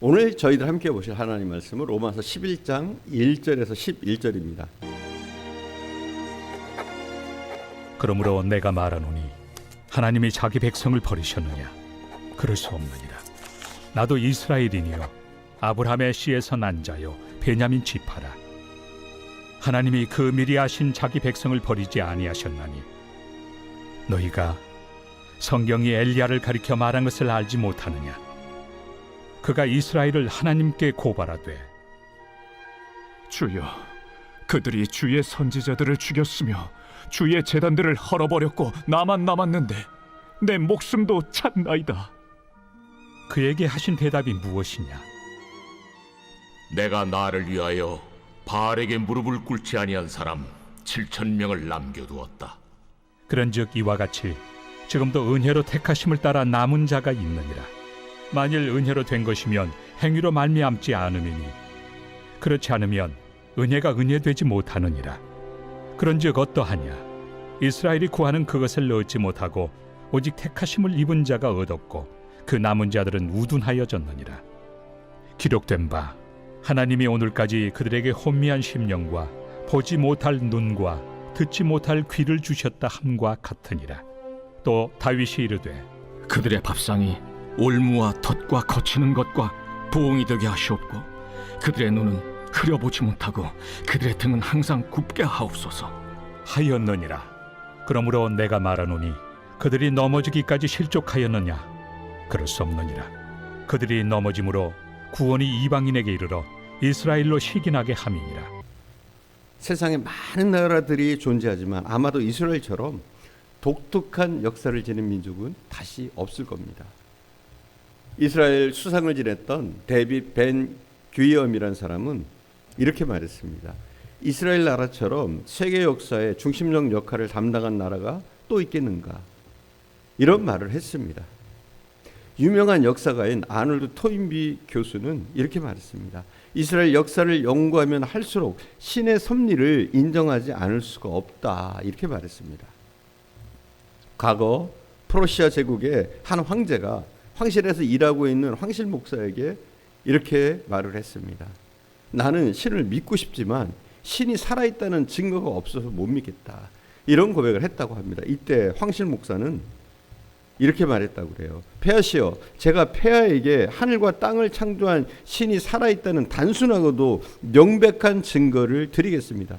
오늘 저희들 함께 보실 하나님 말씀은 로마서 11장 1절에서 11절입니다. 그러므로 내가 말하노니 하나님이 자기 백성을 버리셨느냐? 그럴 수 없느니라. 나도 이스라엘이니요 아브라함의 씨에서 난 자요 베냐민 지파라. 하나님이 그 미리 아신 자기 백성을 버리지 아니하셨나니 너희가 성경이 엘리야를 가리켜 말한 것을 알지 못하느냐? 그가 이스라엘을 하나님께 고발하되 주여, 그들이 주의 선지자들을 죽였으며 주의 제단들을 헐어버렸고 나만 남았는데 내 목숨도 찼나이다. 그에게 하신 대답이 무엇이냐? 내가 나를 위하여 바알에게 무릎을 꿇지 아니한 사람 7,000명을 남겨두었다. 그런즉 이와 같이 지금도 은혜로 택하심을 따라 남은 자가 있느니라. 만일 은혜로 된 것이면 행위로 말미암지 않음이니 그렇지 않으면 은혜가 은혜되지 못하느니라. 그런즉 어떠하냐? 이스라엘이 구하는 그것을 얻지 못하고 오직 택하심을 입은 자가 얻었고 그 남은 자들은 우둔하여졌느니라. 기록된 바 하나님이 오늘까지 그들에게 혼미한 심령과 보지 못할 눈과 듣지 못할 귀를 주셨다 함과 같으니라. 또 다윗이 이르되 그들의 밥상이 올무와 덫과 거치는 것과 부엉이 되게 하시옵고 그들의 눈은 흐려보지 못하고 그들의 등은 항상 굽게 하옵소서 하였느니라. 그러므로 내가 말하노니 그들이 넘어지기까지 실족하였느냐? 그럴 수 없느니라. 그들이 넘어짐으로 구원이 이방인에게 이르러 이스라엘로 시기나게 함이니라. 세상에 많은 나라들이 존재하지만 아마도 이스라엘처럼 독특한 역사를 지닌 민족은 다시 없을 겁니다. 이스라엘 수상을 지냈던 데빗 벤 귀엄이라는 사람은 이렇게 말했습니다. 이스라엘 나라처럼 세계 역사의 중심적 역할을 담당한 나라가 또 있겠는가? 이런 말을 했습니다. 유명한 역사가인 아놀드 토인비 교수는 이렇게 말했습니다. 이스라엘 역사를 연구하면 할수록 신의 섭리를 인정하지 않을 수가 없다. 이렇게 말했습니다. 과거 프로시아 제국의 한 황제가 황실에서 일하고 있는 황실 목사에게 이렇게 말을 했습니다. 나는 신을 믿고 싶지만 신이 살아있다는 증거가 없어서 못 믿겠다. 이런 고백을 했다고 합니다. 이때 황실 목사는 이렇게 말했다고 그래요. 폐하시여, 제가 폐하에게 하늘과 땅을 창조한 신이 살아있다는 단순하고도 명백한 증거를 드리겠습니다.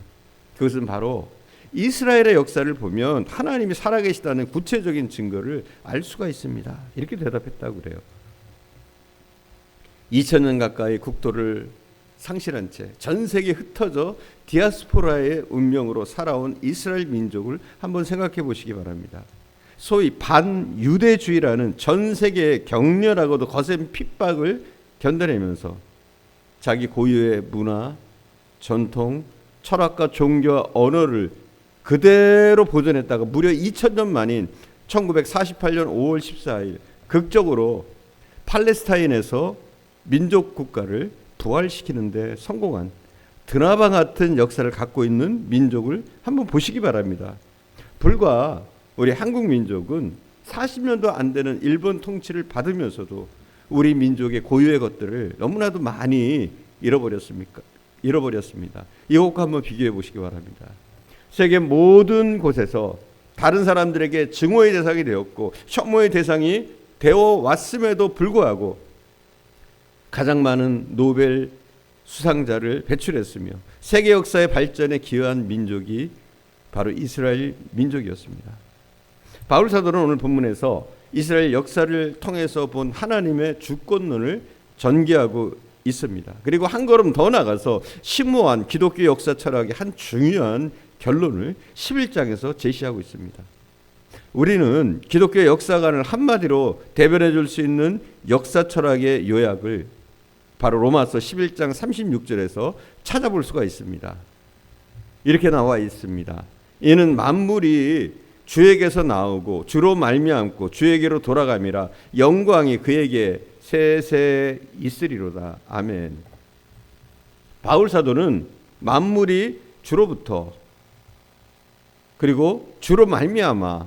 그것은 바로 이스라엘의 역사를 보면 하나님이 살아계시다는 구체적인 증거를 알 수가 있습니다. 이렇게 대답했다고 그래요. 2000년 가까이 국토를 상실한 채 전 세계에 흩어져 디아스포라의 운명으로 살아온 이스라엘 민족을 한번 생각해 보시기 바랍니다. 소위 반유대주의라는 전 세계의 격렬하고도 거센 핍박을 견뎌내면서 자기 고유의 문화, 전통, 철학과 종교와 언어를 그대로 보존했다가 무려 2000년 만인 1948년 5월 14일 극적으로 팔레스타인에서 민족 국가를 부활시키는 데 성공한 드라마 같은 역사를 갖고 있는 민족을 한번 보시기 바랍니다. 불과 우리 한국 민족은 40년도 안 되는 일본 통치를 받으면서도 우리 민족의 고유의 것들을 너무나도 많이 잃어버렸습니다. 이것과 한번 비교해 보시기 바랍니다. 세계 모든 곳에서 다른 사람들에게 증오의 대상이 되었고 혐오의 대상이 되어 왔음에도 불구하고 가장 많은 노벨 수상자를 배출했으며 세계 역사의 발전에 기여한 민족이 바로 이스라엘 민족이었습니다. 바울 사도는 오늘 본문에서 이스라엘 역사를 통해서 본 하나님의 주권론을 전개하고 있습니다. 그리고 한 걸음 더 나가서 심오한 기독교 역사 철학의 한 중요한 결론을 11장에서 제시하고 있습니다. 우리는 기독교 역사관을 한마디로 대변해 줄 수 있는 역사 철학의 요약을 바로 로마서 11장 36절에서 찾아볼 수가 있습니다. 이렇게 나와 있습니다. 이는 만물이 주에게서 나오고 주로 말미암고 주에게로 돌아감이라 영광이 그에게 세세 있으리로다. 아멘. 바울 사도는 만물이 주로부터 그리고 주로 말미암아,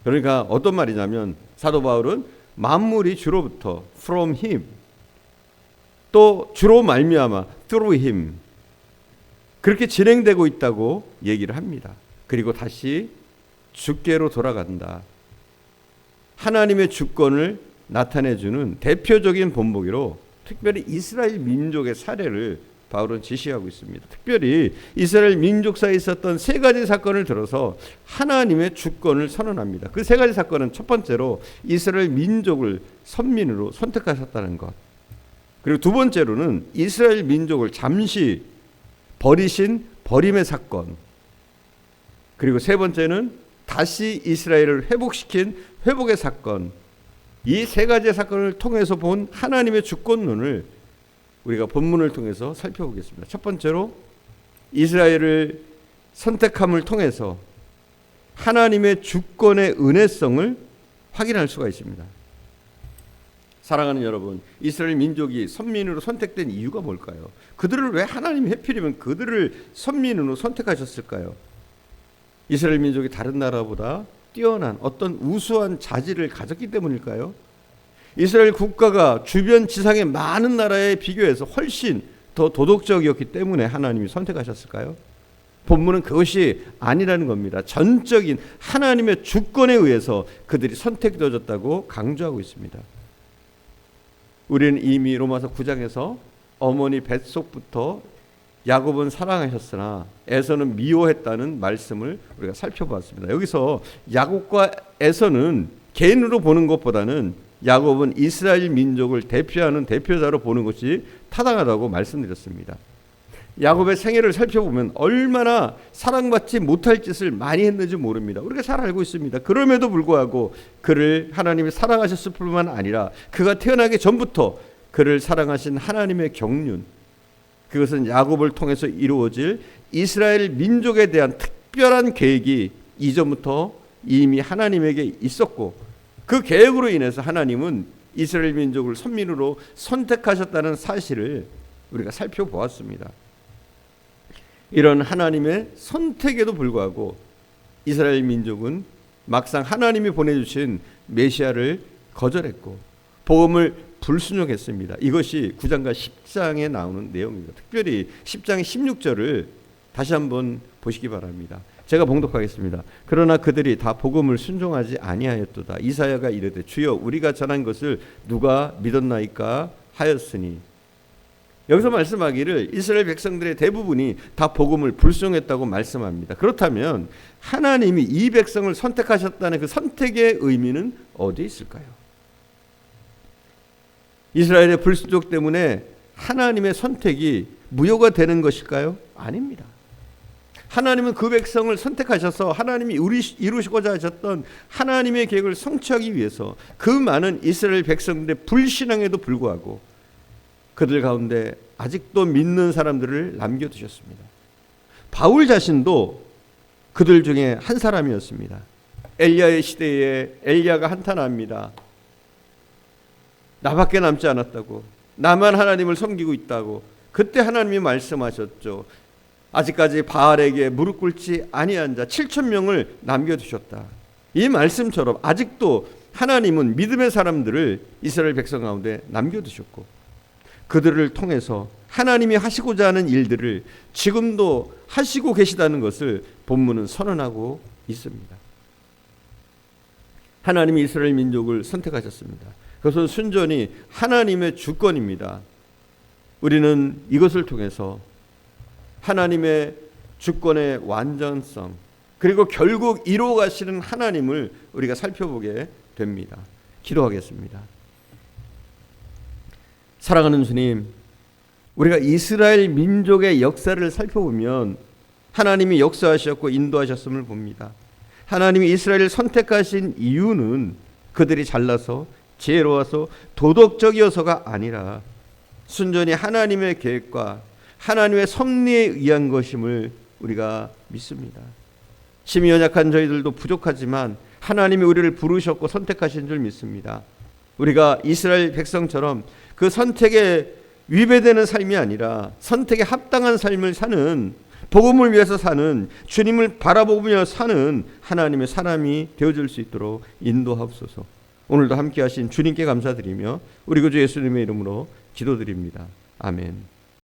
그러니까 어떤 말이냐면 사도 바울은 만물이 주로부터 from him, 또 주로 말미암아 through him 그렇게 진행되고 있다고 얘기를 합니다. 그리고 다시 주께로 돌아간다. 하나님의 주권을 나타내주는 대표적인 본보기로 특별히 이스라엘 민족의 사례를 바울은 지시하고 있습니다. 특별히 이스라엘 민족사에 있었던 세 가지 사건을 들어서 하나님의 주권을 선언합니다. 그 세 가지 사건은 첫 번째로 이스라엘 민족을 선민으로 선택하셨다는 것, 그리고 두 번째로는 이스라엘 민족을 잠시 버리신 버림의 사건, 그리고 세 번째는 다시 이스라엘을 회복시킨 회복의 사건. 이 세 가지 사건을 통해서 본 하나님의 주권론을 우리가 본문을 통해서 살펴보겠습니다. 첫 번째로 이스라엘을 선택함을 통해서 하나님의 주권의 은혜성을 확인할 수가 있습니다. 사랑하는 여러분, 이스라엘 민족이 선민으로 선택된 이유가 뭘까요? 그들을 왜 하나님이 하필이면 그들을 선민으로 선택하셨을까요? 이스라엘 민족이 다른 나라보다 뛰어난 어떤 우수한 자질을 가졌기 때문일까요? 이스라엘 국가가 주변 지상의 많은 나라에 비교해서 훨씬 더 도덕적이었기 때문에 하나님이 선택하셨을까요? 본문은 그것이 아니라는 겁니다. 전적인 하나님의 주권에 의해서 그들이 선택되어졌다고 강조하고 있습니다. 우리는 이미 로마서 9장에서 어머니 뱃속부터 야곱은 사랑하셨으나 에서는 미워했다는 말씀을 우리가 살펴봤습니다. 여기서 야곱과 에서는 개인으로 보는 것보다는 야곱은 이스라엘 민족을 대표하는 대표자로 보는 것이 타당하다고 말씀드렸습니다. 야곱의 생애를 살펴보면 얼마나 사랑받지 못할 짓을 많이 했는지 모릅니다. 우리가 잘 알고 있습니다. 그럼에도 불구하고 그를 하나님이 사랑하셨을 뿐만 아니라 그가 태어나기 전부터 그를 사랑하신 하나님의 경륜, 그것은 야곱을 통해서 이루어질 이스라엘 민족에 대한 특별한 계획이 이전부터 이미 하나님에게 있었고, 그 계획으로 인해서 하나님은 이스라엘 민족을 선민으로 선택하셨다는 사실을 우리가 살펴보았습니다. 이런 하나님의 선택에도 불구하고 이스라엘 민족은 막상 하나님이 보내주신 메시아를 거절했고 복음을 불순종했습니다. 이것이 9장과 10장에 나오는 내용입니다. 특별히 10장 16절을 다시 한번 보시기 바랍니다. 제가 봉독하겠습니다. 그러나 그들이 다 복음을 순종하지 아니하였도다. 이사야가 이르되 주여 우리가 전한 것을 누가 믿었나이까 하였으니. 여기서 말씀하기를 이스라엘 백성들의 대부분이 다 복음을 불순종했다고 말씀합니다. 그렇다면 하나님이 이 백성을 선택하셨다는 그 선택의 의미는 어디에 있을까요? 이스라엘의 불순종 때문에 하나님의 선택이 무효가 되는 것일까요? 아닙니다. 하나님은 그 백성을 선택하셔서 하나님이 이루시고자 하셨던 하나님의 계획을 성취하기 위해서 그 많은 이스라엘 백성들의 불신앙에도 불구하고 그들 가운데 아직도 믿는 사람들을 남겨두셨습니다. 바울 자신도 그들 중에 한 사람이었습니다. 엘리야의 시대에 엘리야가 한탄합니다. 나밖에 남지 않았다고, 나만 하나님을 섬기고 있다고. 그때 하나님이 말씀하셨죠. 아직까지 바알에게 무릎 꿇지 아니한 자 7,000명을 남겨두셨다. 이 말씀처럼 아직도 하나님은 믿음의 사람들을 이스라엘 백성 가운데 남겨두셨고 그들을 통해서 하나님이 하시고자 하는 일들을 지금도 하시고 계시다는 것을 본문은 선언하고 있습니다. 하나님이 이스라엘 민족을 선택하셨습니다. 그것은 순전히 하나님의 주권입니다. 우리는 이것을 통해서 하나님의 주권의 완전성, 그리고 결국 이루어 가시는 하나님을 우리가 살펴보게 됩니다. 기도하겠습니다. 사랑하는 주님, 우리가 이스라엘 민족의 역사를 살펴보면 하나님이 역사하셨고 인도하셨음을 봅니다. 하나님이 이스라엘을 선택하신 이유는 그들이 잘나서 지혜로워서 도덕적이어서가 아니라 순전히 하나님의 계획과 하나님의 섭리에 의한 것임을 우리가 믿습니다. 심히 연약한 저희들도 부족하지만 하나님이 우리를 부르셨고 선택하신 줄 믿습니다. 우리가 이스라엘 백성처럼 그 선택에 위배되는 삶이 아니라 선택에 합당한 삶을 사는, 복음을 위해서 사는, 주님을 바라보며 사는 하나님의 사람이 되어줄 수 있도록 인도하옵소서. 오늘도 함께 하신 주님께 감사드리며 우리 구주 예수님의 이름으로 기도드립니다. 아멘.